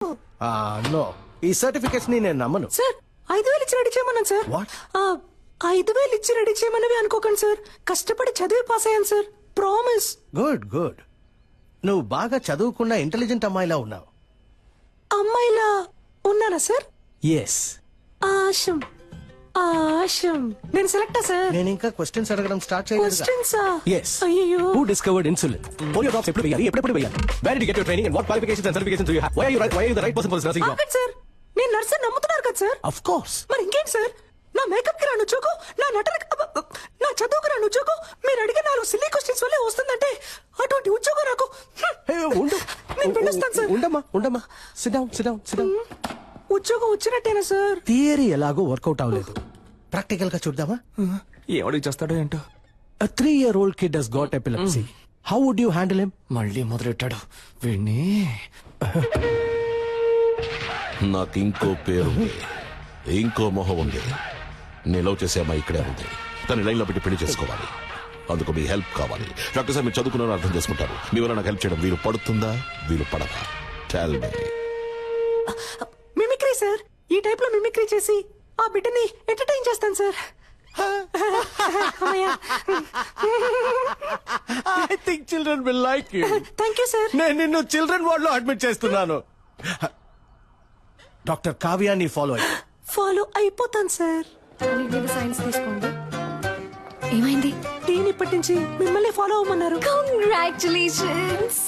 No, ఈ certificates ని నేను నమ్మను. సార్ 5,000 ఇచ్చి రెడీ చేయమన్నాను సార్. What? 5,000 ఇచ్చి రెడీ చేయమన్నవి అనుకోకండి సార్. కష్టపడి చదివి పాస్ అయ్యాను సార్. ప్రామిస్. Good good. నువ్వు బాగా చదువుకున్న ఇంటెలిజెంట్ అమ్మాయిలా ఉన్నావు. అమ్మాయిలా ఉన్నానా సార్? ఎస్. ఆశం ఆశం. నేను సెలెక్టా సార్? నేను ఇంకా క్వశ్చన్స్ అడగడం స్టార్ట్ చేయలేదు. క్వశ్చన్సా? Yes. అయ్యో. Who discovered insulin? Polio drops ఎప్పుడు వేయాలి, ఎప్పుడు వేయాలి? Where did you get your training and what qualifications and certifications do you have? Why are you the right person for this nursing job? ఆగండి sir. నేను nurse నమ్ముతున్నారు కదా sir? Of course. మరి ఇంకేంటి సార్? నా మేకప్ కి రాను ఉద్యోగం, నా నటనకి నా చదువుకు రాను ఉద్యోగం, మీరు అడిగే 4 సిల్లీ క్వశ్చన్స్ వల్లే వస్తుందంటే అటువంటి ఉద్యోగం నాకు. Hey, ఉండు. నేను వెళ్ళొస్తాను సార్. ఉండమ్మా. Sit down. ఉద్యోగం వచ్చినట్టేనా సార్? థియరీ ఎలాగో వర్కౌట్ అవ్వలేదు. ప్రాక్టికల్ గా చూద్దామా? ఎవడికి చేస్తాడో ఏంటో. A 3-year-old kid has got epilepsy. How would you handle him? మళ్ళీ మొదలెట్టాడు వీడిని. నాకు ఇంకో పేరు ఉంది, ఇంకో మొహం ఉంది. నేను లవ్ చేసే అమ్మాయి ఇక్కడే ఉంది. తను లైన్ లో పెట్టి పెళ్లి చేసుకోవాలి. అందుకు మీ హెల్ప్ కావాలి. డాక్టర్ సార్, మీరు చదువుకున్నారని అర్థం చేసుకుంటారు. మీ వల్ల నాకు హెల్ప్ చేయడం వీలు పడుతుందా, వీలు పడదా? Tell me. Mimicry sir. ఈ టైప్ లో మిమిక్రీ చేసి ఆ బిడ్డని ఎంటర్టైన్ చేస్తాను sir. I think children will like you. Thank you sir. నేను నిన్ను చిల్డ్రన్ వార్డ్ లో అడ్మిట్ చేస్తున్నాను. డాక్టర్ కావ్యాని ఫాలో అయ్యి. ఫాలో అయిపోతాను సార్. సైన్స్ తీసుకోండి. ఏమైంది? టీని ఇప్పటి నుంచి మిమ్మల్ని ఫాలో అవ్వమన్నారు. కంగ్రాచులేషన్స్.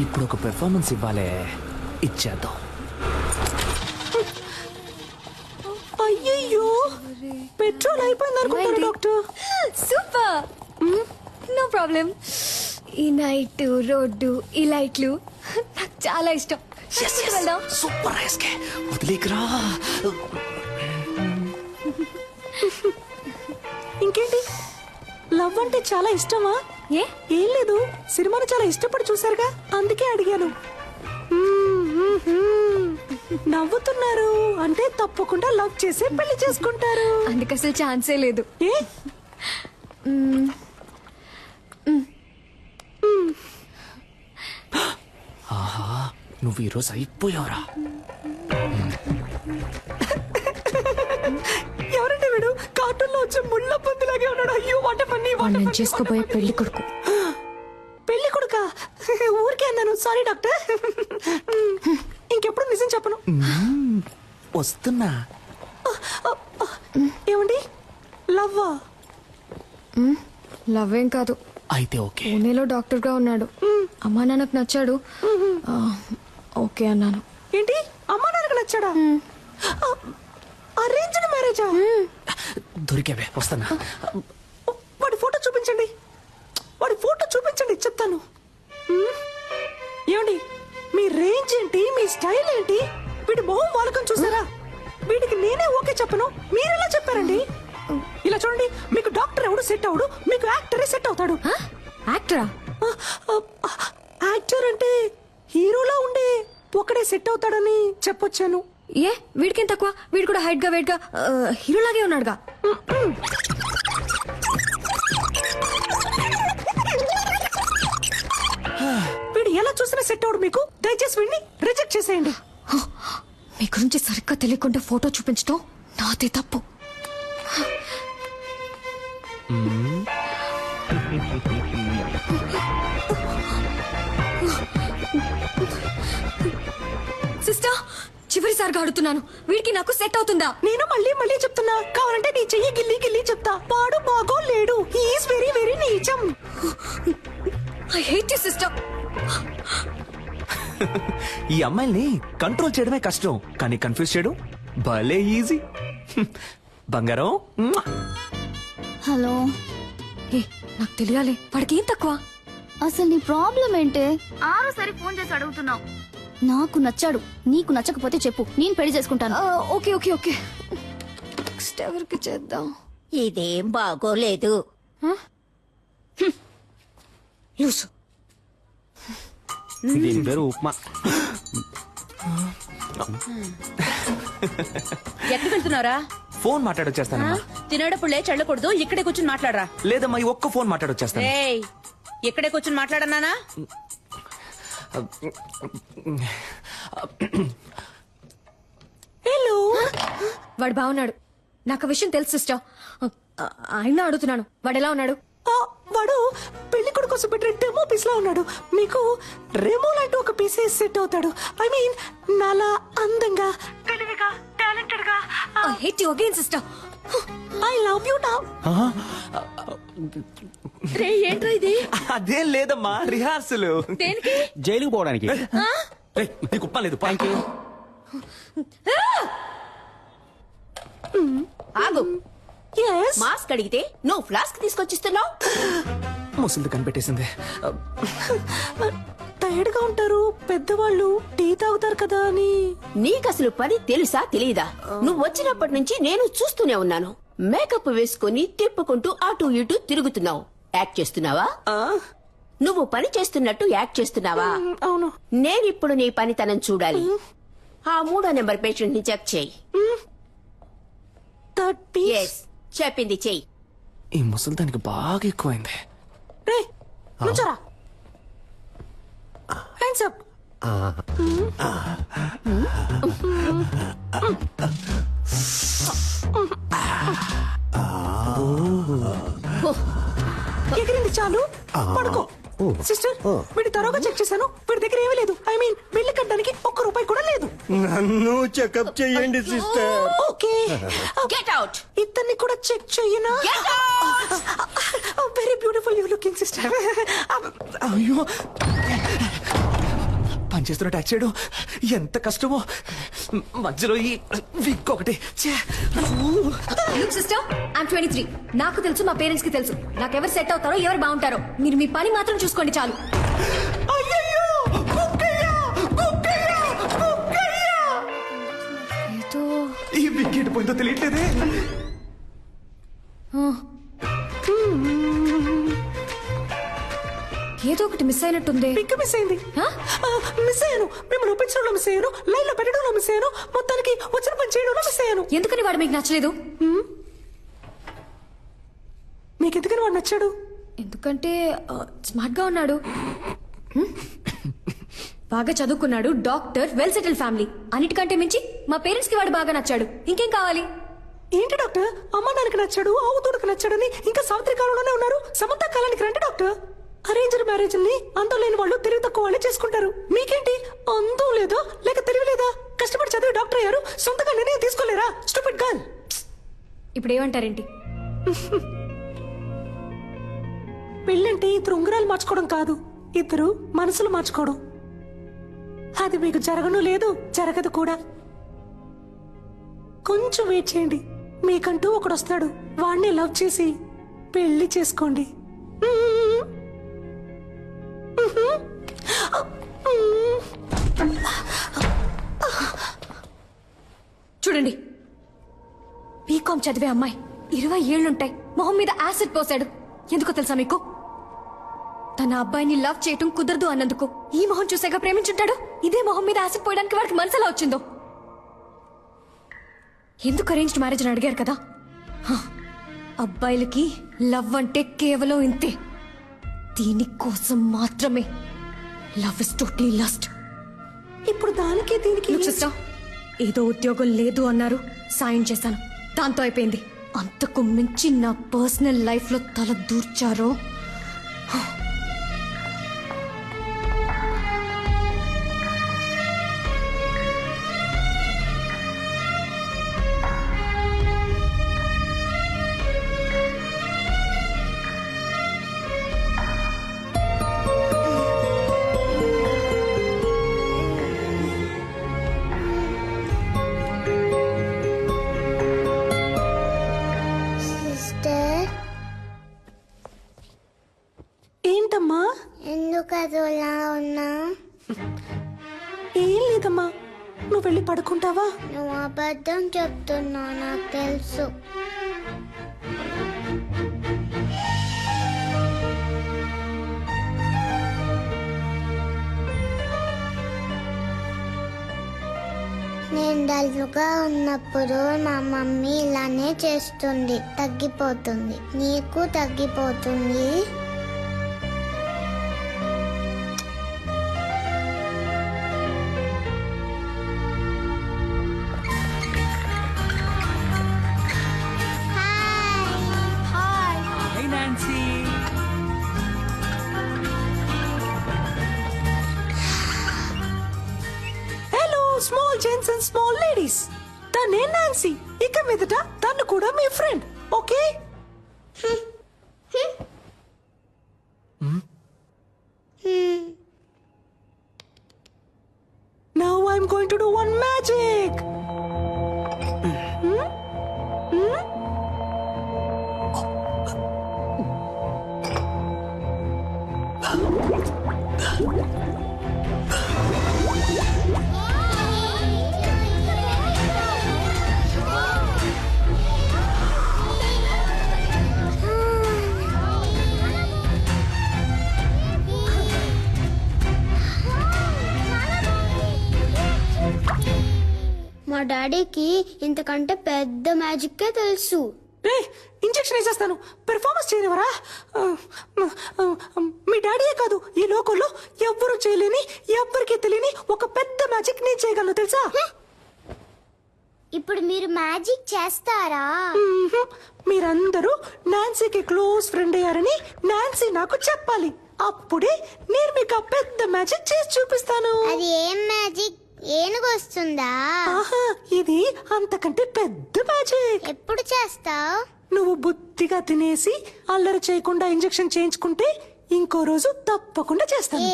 ఇప్పుడు ఒక పెర్ఫార్మెన్స్ ఇవ్వాలే, ఇచ్చేద్దాం. అయ్యయ్యో, పెట్రోల్ అయిపోయింది అనుకుంటారు డాక్టర్. సూపర్. No problem. ఈ నైట్ రోడ్డు, ఈ లైట్లు నాకు చాలా ఇష్టం. వెళ్దాం. Super SK. వదిలేకరా. ఇంకేంటి, లవ్ అంటే చాలా ఇష్టమా? ఏ ఏం లేదు, సినిమాని చాలా ఇష్టపడి చూసారుగా, అందుకే అడిగాను. నవ్వుతున్నారు అంటే తప్పకుండా లవ్ చేసి పెళ్లి చేసుకుంటారు. అందుకు అసలు ఛాన్సే లేదు. ఏ? ఆహా, నువ్వు ఈరోజు అయిపోయావురా. ఎవరంటే వీడు? కార్టూన్ లో వచ్చే ముళ్ళ పందిలాగే ఉన్నాడు. అయ్యో, వాట పని. నేను చేసుకోబోయే పెళ్లి కొడుకు. పెళ్లి కొడుక? ఊరికే అన్నాను, సారీ డాక్టర్. ఇంకెప్పుడు నిజం చెప్పను. వస్తున్నా. ఏమండి, లవ్వా? లవ్ ఏం కాదు. అయితే ఓకే. పూణేలో డాక్టర్ గా ఉన్నాడు. అమ్మా నాన్నకు నచ్చాడు. ఓకే అన్నాను. ఏంటి, అమ్మా నాన్నకు నచ్చాడా? అరేంజ్డ్ మ్యారేజా? దొరికేవే, వస్తున్నా. వాడి ఫోటో చూపించండి, వాడి ఫోటో చూపించండి, చెప్తాను. ఏమండి, మీ రేంజ్ ఏంటి, మీ స్టైల్ ఏంటి? వీడి మొహం వాలకం చూసారా? వీడికి నేనే ఓకే చెప్పను, మీరెలా చెప్పారండి? ఇలా చూడండి, మీకు డాక్టర్ ఎవడు సెట్ అవడు, మీకు యాక్టరే సెట్ అవుతాడు. యాక్టరా? యాక్టర్ అంటే హీరోలా ఉండే ఒకడే సెట్ అవుతాడని చెప్పొచ్చాను. ఏ వీడికేం తక్కువ? వీడు కూడా హైట్ గా వెయిట్ గా హీరోలాగే ఉన్నాడుగా. వీడు ఎలా చూసినా సెట్ అవడు మీకు. దయచేసి వీడిని రిజెక్ట్ చేసేయండి. మీ గురించి సరిగ్గా తెలియకుండా ఫోటో చూపించడం నాదే తప్పు. సిస్టర్, చివరిసారిగా అడుగుతున్నాను, వీడికి నాకు సెట్ అవుతుందా? నేను మళ్ళీ మళ్ళీ చెప్తున్నా, కావాలంటే నీ చెయ్యి గిల్లి గిల్లి చెప్తా. పాడు బాగో లేడు. హీఈస్ వెరీ వెరీ నీచం. I hate you sister. ఈ అమ్మాయిల్ని కంట్రోల్ చేయడమే కష్టం, కానీ కన్ఫ్యూజ్ చేయడం భలే ఈజీ. బంగారం. హలో. ఏ నాకు తెలియాలి, వాడికి ఏం తక్కువ? అసలు నీ ప్రాబ్లం ఏంటే? ఆరోసారి ఫోన్ చేసి అడుగుతున్నావు. నాకు నచ్చాడు, నీకు నచ్చకపోతే చెప్పు, నేను పెళ్లి చేసుకుంటాను. Okay okay okay. నెక్స్ట్ ఎవరికి చేద్దాం? ఇదేం బాగోలేదు. లూసు. దీని పేరు ఉప్మా. ఎక్కడికి వెళ్తున్నారా? ఫోన్ మాట్లాడొచ్చేస్తానమ్మా. తినేటప్పుడు లేచి వెళ్ళకూడదు, ఇక్కడే కూర్చుని మాట్లాడరా. లేదమ్మా, ఈ ఒక్క ఫోన్ మాట్లాడొచ్చేస్తాను. ఏయ్, ఇక్కడే కూర్చుని మాట్లాడన్నానా? హలో. వాడు బాగున్నాడు. నాకు విషయం తెలుసు సిస్టర్. ఆయన అడుగుతున్నాను, వాడు ఎలా ఉన్నాడు? వాడు పెళ్లి కొడుకు కోసం పెట్టిన డెమో పీస్ లా ఉన్నాడు. మీకు రెమో లాంటి ఒక పీస్ సెట్ అవుతాడు. ఐ మీన్ నాలా అందంగా, తెలివిగా, టాలెంటెడ్ గా. I hate you again sister. I love you now. రే, ఏంట్రా ఇది? అదేం లేదమ్మా, రిహార్సల్. దేనికి? జైలుకి పోవడానికి. నీకు ఉప్మా లేదు. Thank you. ఆగు. yes మాస్క్ అడిగితే నువ్వు ఫ్లాస్క్ తీసుకొచ్చిస్తున్నావు. ముసలిది కనిపెట్టేసింది. టైర్డ్ గా ఉంటారు పెద్దవాళ్ళు, టీ తాగుతారు కదా అని. నీకు అసలు పని తెలుసా తెలీదా? నువ్వు వచ్చినప్పటి నుంచి నేను చూస్తూనే ఉన్నాను. మేకప్ వేసుకుని తిప్పుకుంటూ అటు ఇటు తిరుగుతున్నావు. యాక్ట్ చేస్తున్నావా? నువ్వు పని చేస్తున్నట్టు యాక్ట్ చేస్తున్నావా? అవును. నేనిప్పుడు నీ పనితనం చూడాలి. ఆ 3వ నెంబర్ పేషెంట్ ని చెక్ చేయి. ఎస్, చెప్పింది చెయ్యి. ఈ ముసలిదానికి బాగా ఎక్కువైంది. రే నుంచోరా. Hands up. ఎగిరింది చాలు, పడుకో. సిస్టర్, వీడి తరోగా చెక్ చేశాను. వీడి దగ్గర ఏమీ లేదు. ఐ మీన్ బిల్లు కట్టడానికి ₹1 కూడా లేదు. నన్ను చెకప్ చేయండి సిస్టర్. Okay, get out. ఇతన్ని కూడా చెక్ చెయ్యనా? Very beautiful you looking sister. అయ్యో, పనిచేస్తున్న ట్యాక్స్ చేయడం ఎంత కష్టమో. మధ్యలో ఈ విగ్ ఒకటి. Sister, I'm 23. నాకు తెలుసు, మా పేరెంట్స్ కి తెలుసు. నాకు ఎవరు సెట్ అవుతారో, ఎవరు బాగుంటారో. మీరు మీ పని మాత్రం చూసుకోండి చాలు. ఏదో ఈ విగ్ ఎటు పోయిందో తెలియట్లేదే. ఏదో ఒకటి మిస్ అయినట్టుంది. పిక్ మిస్ అయింది. మిస్ అయ్యాను. మిమ్మల్ని ఒప్పించడంలో మిస్ అయ్యాను. లైన్ లో పెట్టడంలో మిస్ అయ్యాను. మొత్తానికి వచ్చిన పని చేయడంలో మిస్ అయ్యాను. ఎందుకని వాడు మీకు నచ్చలేదు? మీకు ఎందుకని వాడు నచ్చాడు? ఎందుకంటే స్మార్ట్ గా ఉన్నాడు, బాగా చదువుకున్నాడు, డాక్టర్, వెల్ సెటిల్ ఫ్యామిలీ. అన్నిటికంటే మించి మా పేరెంట్స్ కి వాడు బాగా నచ్చాడు. ఇంకేం కావాలి? ఏంటి డాక్టర్, అమ్మ నాన్నకి నచ్చాడు, ఆవుతోడుకు నచ్చాడని ఇంకా సావిత్రి కాలంలోనే ఉన్నారు. సమంత కాలానికి రండి డాక్టర్. అరేంజ్డ్ మ్యారేజ్ ని అందం లేని వాళ్ళు తెలివి తక్కువ వాళ్ళే చేసుకుంటారు. మీకేంటి, అందం లేదా లేక తెలివి లేదా? కష్టపడి చదివి డాక్టర్ అయ్యారు, సొంతగా నిర్ణయం తీసుకోలేరా? Stupid girl. ఇప్పుడు ఏమంటారేంటి? పెళ్ళంటే ఇద్దరు ఉంగరాలు మార్చుకోవడం కాదు, ఇద్దరు మనసులు మార్చుకోవడం. అది మీకు జరగను లేదు, జరగదు కూడా. కొంచెం వెయిట్ చేయండి, మీకంటూ ఒకడు వస్తాడు. వాడిని లవ్ చేసి పెళ్లి చేసుకోండి. చూడండి, బీకామ్ చదివే అమ్మాయి, 20 ఏళ్లుంటాయి, మొహం మీద యాసిడ్ పోసాడు. ఎందుకో తెలుసా మీకు? తన అబ్బాయిని లవ్ చేయటం కుదరదు అన్నందుకు. ఈ మొహం చూసాక ప్రేమించుంటాడు. ఇదే మొహం మీద యాసిడ్ పోయడానికి వాడికి మనసులా వచ్చిందో. ఎందుకు అరేంజ్డ్ మ్యారేజ్ అని అడిగారు కదా. అబ్బాయిలకి లవ్ అంటే కేవలం ఇంతే. దీనికోసం మాత్రమే. Love is totally lust. ఇప్పుడు దానికి దీనికి సిస్టర్, ఏదో ఉద్యోగం లేదు అన్నారు, సాయం చేశాను, దాంతో అయిపోయింది. అంతకు మించి నా పర్సనల్ లైఫ్ లో తల దూర్చారో. ఏంటమ్మా? ఎందుకు అదోలా ఉన్నా? ఏం లేదమ్మా, నువ్వు వెళ్ళి పడుకుంటావా? నువ్వు అబద్ధం చెప్తున్నావు, నాకు తెలుసు. నేను డల్గా ఉన్నప్పుడు మా మమ్మీ ఇలానే చేస్తుంది, తగ్గిపోతుంది. నీకు తగ్గిపోతుంది. Hello small gents and small ladies, తనే నాన్సీ. ఇక మీదట తను కూడా మీ friend, okay? Now I'm going to do one magic. మా డాడీకి ఇంతకంటే పెద్ద మ్యాజిక్కే తెలుసు. రే, ఇంజెక్షన్ వేసేస్తాను, పెర్ఫార్మెన్స్ చేయనివరా? మీ డాడీయే కాదు, ఈ లోకంలో ఎవ్వరూ చేయలేని, ఎవ్వరికీ తెలియని ఒక పెద్ద మ్యాజిక్ నేను చేయగలను, తెలుసా? ఇప్పుడు మీరు మ్యాజిక్ చేస్తారా? మీరందరూ నాన్సీకి క్లోజ్ ఫ్రెండ్ అయ్యారని నాన్సీ నాకు చెప్పాలి. అప్పుడే నేను మీకు ఆ పెద్ద మ్యాజిక్ చేసి చూపిస్తాను. అది ఏం మ్యాజిక్? ఏనుగు వస్తుందా? ఆహా, ఇది అంతకంటే పెద్ద మ్యాజిక్. ఎప్పుడు చేస్తావు? నువ్వు బుద్ధిగా తినేసి అల్లరి చేయకుండా ఇంజెక్షన్ చేయించుకుంటే ఇంకో రోజు తప్పకుండా చేస్తాను.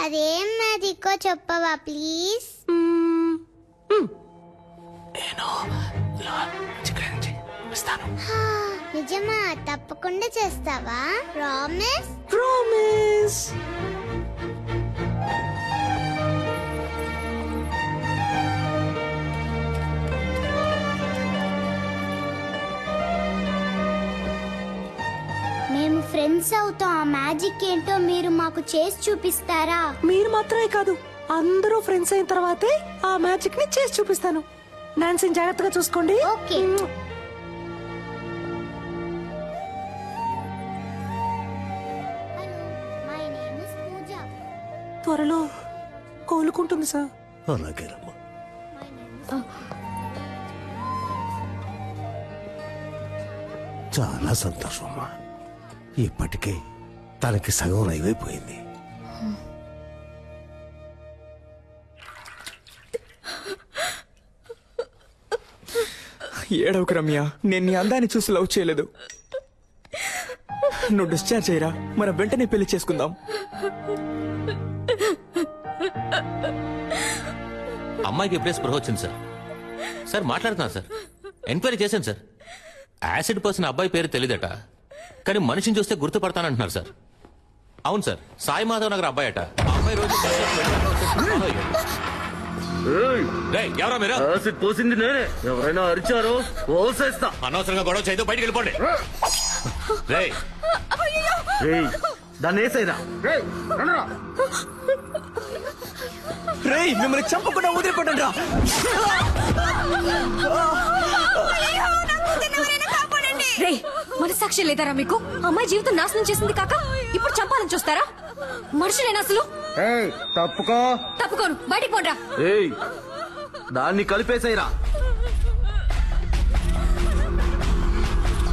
అదేం మ్యాజిక్కో చెప్పవా ప్లీజ్? నిజమా? తప్పకుండా చేస్తావా? ప్రామిస్? ప్రామిస్. మేము ఫ్రెండ్స్ అవుతాం. ఆ మ్యాజిక్ ఏంటో మీరు మాకు చేసి చూపిస్తారా? మీరు మాత్రమే కాదు, అందరూ ఫ్రెండ్స్ అయిన తర్వాతే ఆ మ్యాజిక్ ని చేసి చూపిస్తాను. నాన్సీని జాగ్రత్తగా చూసుకోండి. ఓకే. మై నేమ్ ఇస్ పూజ. త్వరలో కోలుకుంటుంది సార్. అలాగేనమ్మా. చాలా సంతోషం అమ్మా. ఇప్పటికే తనకి సగం అయిపోయింది. ఏడవకు రమ్య, నేను నీ అందాన్ని చూసి లవ్ చేయలేదు. నువ్వు డిశ్చార్జ్ అయ్యరా, మనం వెంటనే పెళ్లి చేసుకుందాం. అమ్మాయికి ఎప్పుడే స్పృహ వచ్చింది సార్. సార్ మాట్లాడుతున్నా సార్, ఎంక్వైరీ చేశాను సార్. యాసిడ్ పోసిన అబ్బాయి పేరు తెలియదట, కానీ మనిషిని చూస్తే గుర్తుపడతానంటున్నారు సార్. అవును సార్, సాయి మాధవ్ నగర్ అబ్బాయి అట. ఆ అబ్బాయి రోజు ఎవరా మీరు? పోసింది నేనే. ఎవరైనా అరిచారో ఓసేస్తా. అనవసరంగా గొడవ చేయదు, బయటికి వెళ్ళిపోండి. దాన్ని వేసేరా. రేయ్, మిమ్మల్ని చంపకుండా వదిలిపెట్టండి రా. రే, మనసాక్షి లేదారా మీకు? అమ్మాయి జీవితం నాశనం చేసింది కాక ఇప్పుడు చంపాలని చూస్తారా? మనుషులేనా అసలు? తప్పుకో. తప్పుకోను, బయటికి పోండ్రా. దాన్ని కలిపేసేరా.